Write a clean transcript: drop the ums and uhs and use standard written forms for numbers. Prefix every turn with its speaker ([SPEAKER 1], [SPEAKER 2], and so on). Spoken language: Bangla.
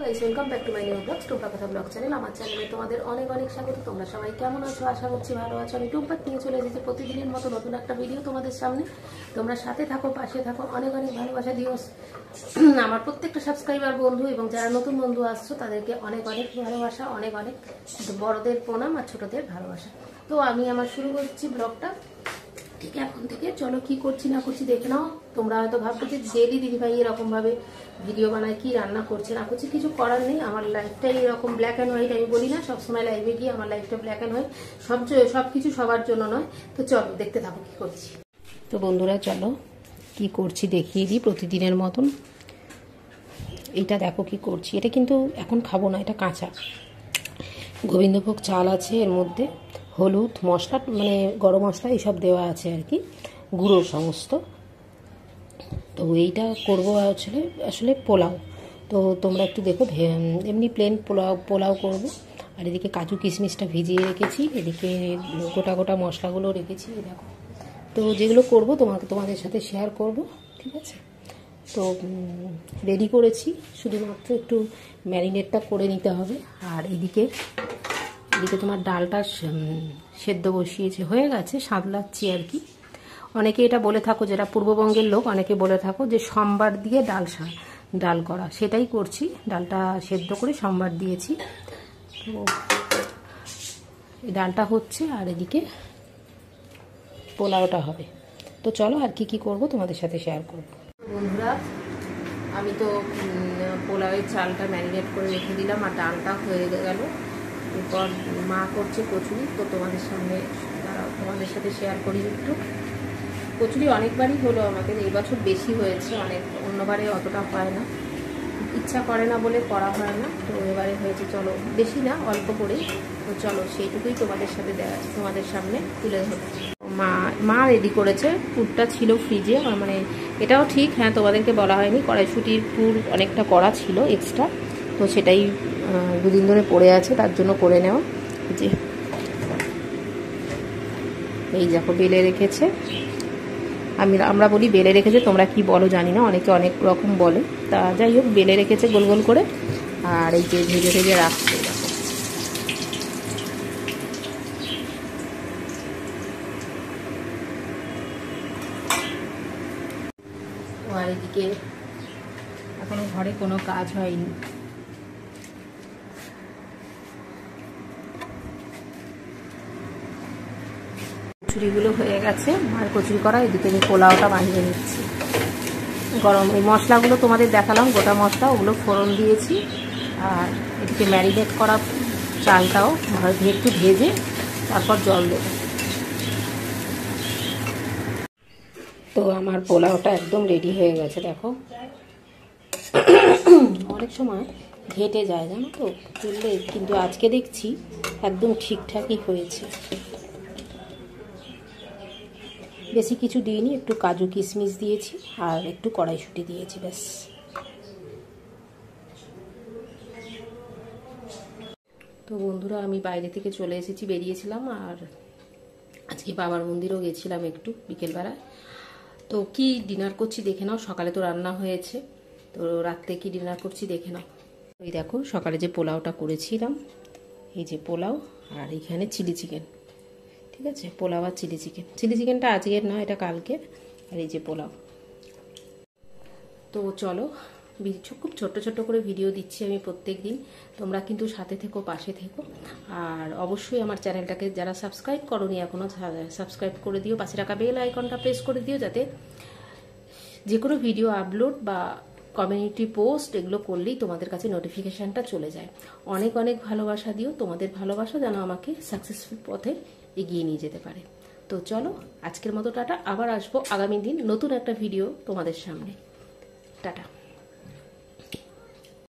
[SPEAKER 1] Guys, welcome back to my new blog Tumpa কথা ব্লগ চ্যানেল। আমার চ্যানেলে তোমাদের অনেক অনেক স্বাগত। তোমরা সবাই কেমন আছো? আশা করছি ভালো আছো। আমি টুম্পা নিয়ে চলে এসেছি প্রতিদিনের মতো নতুন একটা ভিডিও তোমাদের সামনে। তোমরা সাথে থাকো, পাশে থাকো, অনেক অনেক ভালোবাসা দিও আমার প্রত্যেকটা সাবস্ক্রাইবার বন্ধু, এবং যারা নতুন বন্ধু আসছো তাদেরকে অনেক অনেক ভালোবাসা, অনেক অনেক বড়দের প্রণাম আর ছোটদের ভালোবাসা। তো আমি আমার শুরু করছি ব্লগটা ঠিক এখন থেকে। চলো কি করছি না করছি দেখে নাও। তোমরা হয়তো ভাবছো যে ডেলি দিদিভাই এরকম ভাবে ভিডিও বানায়, কি রান্না করছে না করছে, কিছু করার নেই। আমার লাইফটাই এরকম ব্ল্যাক অ্যান্ড হোয়াইট। আমি বলি না সবসময় লাইভে গিয়ে আমার লাইফটা ব্ল্যাক অ্যান্ড হোয়াইট, সবকিছু সবার জন্য নয়। তো চলো দেখতে থাকো কি করছি। তো বন্ধুরা চলো কি করছি দেখিয়ে দিই প্রতিদিনের মতন। এইটা দেখো কি করছি। এটা কিন্তু এখন খাবো না, এটা কাঁচা গোবিন্দভোগ চাল আছে, এর মধ্যে হলুদ মশলা মানে গরম মশলা এইসব দেওয়া আছে আর কি, গুঁড়ো সমস্ত। তো এইটা করবো আসলে পোলাও। তো তোমরা একটু দেখো, এমনি প্লেন পোলাও করবো। আর এদিকে কাজু কিশমিশটা ভিজিয়ে রেখেছি, এদিকে গোটা গোটা মশলাগুলো রেখেছি দেখো। তো যেগুলো করবো তোমাদের সাথে শেয়ার করব, ঠিক আছে? তো রেডি করেছি, শুধুমাত্র একটু ম্যারিনেটটা করে নিতে হবে। আর এদিকে তোমার ডালটা সেদ্ধ বসিয়েছে, হয়ে গেছে, সাঁতলাচ্ছি আর কি। অনেকে এটা বলে থাকো, যারা পূর্ববঙ্গের লোক, অনেকে বলে থাকো যে সম্বার দিয়ে ডাল করা, সেটাই করছি। ডালটা সেদ্ধ করে সম্বার দিয়েছি। তো এই ডালটা হচ্ছে, আর এদিকে পোলাওটা হবে। তো চলো আর কি করব তোমাদের সাথে শেয়ার করব। বন্ধুরা আমি তো পোলাওয়ের চালটা ম্যারিনেট করে রেখে দিলাম, আর ডালটা হয়ে গেল। এরপর মা করছে কচুরি। তো তোমাদের সাথে শেয়ার করি একটু। কচুরি অনেকবারই হলো আমাদের, এই বছর বেশি হয়েছে, অন্যবারে অতটা হয় না, ইচ্ছা করে না বলে করা হয় না। তো এবারে হয়েছে, চলো বেশি না অল্প করেই। তো চলো সেইটুকুই তোমাদের সামনে তুলে ধরছি। মা রেডি করেছে, পুরটা ছিল ফ্রিজে, মানে এটাও ঠিক, হ্যাঁ তোমাদেরকে বলা হয়নি, কড়াইশুঁটির পুর অনেকটা করা ছিল এক্সট্রা। তো সেটাই দুদিন ধরে পড়ে আছে, তার জন্য করে নেওয়া। যে এই দেখো বেলে রেখেছে, আমরা বলি বেলে রেখেছে, তোমরা কি বলো জানি না, অনেকে অনেক রকম বলে। তা যাই হোক, বেলে রেখেছে গোল গোল করে। আর এই যে ভেজে রাখছে দেখো। আর এদিকে এখনো ঘরে কোনো কাজ হয়নি। কচুরিগুলো হয়ে গেছে, মার কচুরি করা। এদিকে আমি পোলাওটা বানিয়ে নিচ্ছি। গরম এই মশলাগুলো তোমাদের দেখালাম, গোটা মশলা, ওগুলো ফোড়ন দিয়েছি। আর এদিকে ম্যারিনেট করা চালটাও একটু ভেজে তারপর জল দেবো। তো আমার পোলাওটা একদম রেডি হয়ে গেছে দেখো। অনেক সময় ঘেটে যায় জানো তো তুললে, কিন্তু আজকে দেখছি একদম ঠিকঠাকই হয়েছে। বেশি কিছু দিইনি, একটু কাজু কিশমিশ দিয়েছি আর একটু কড়াইশুঁটি দিয়েছি, ব্যাস। তো বন্ধুরা আমি বাইরে থেকে চলে এসেছি, বেরিয়েছিলাম, আর আজকে বাবার মন্দিরেও গেছিলাম একটু বিকেলবেলায়। তো কি ডিনার করছি দেখে নাও। সকালে তো রান্না হয়েছে, তো রাত্রে কি ডিনার করছি দেখে নাও। ওই দেখো সকালে যে পোলাওটা করেছিলাম, এই যে পোলাও, আর এইখানে চিলি চিকেন, ঠিক আছে? পোলাও আর চিলি চিকেনটা আজকের নয়, এটা কালকের। আর এই যে পোলাও। তো চলো, খুব ছোট্ট করে ভিডিও দিচ্ছি আমি প্রত্যেক দিন। তোমরা কিন্তু সাথে থেকো, পাশে থেকো। আর অবশ্যই আমার চ্যানেলটাকে যারা সাবস্ক্রাইব করোনি এখনও, সাবস্ক্রাইব করে দিও। পাশে রাখা বেল আইকনটা প্রেস করে দিও, যাতে যে কোনো ভিডিও আপলোড বা কমিউনিটি পোস্ট এগুলো করলেই তোমাদের কাছে নোটিফিকেশানটা চলে যায়। অনেক অনেক ভালোবাসা দিও। তোমাদের ভালোবাসা যেন আমাকে সাকসেসফুল পথে এগিয়ে নিয়ে যেতে পারে। তো চলো আজকের মতো টাটা। আবার আসবো আগামী দিন নতুন একটা ভিডিও তোমাদের সামনে। টাটা।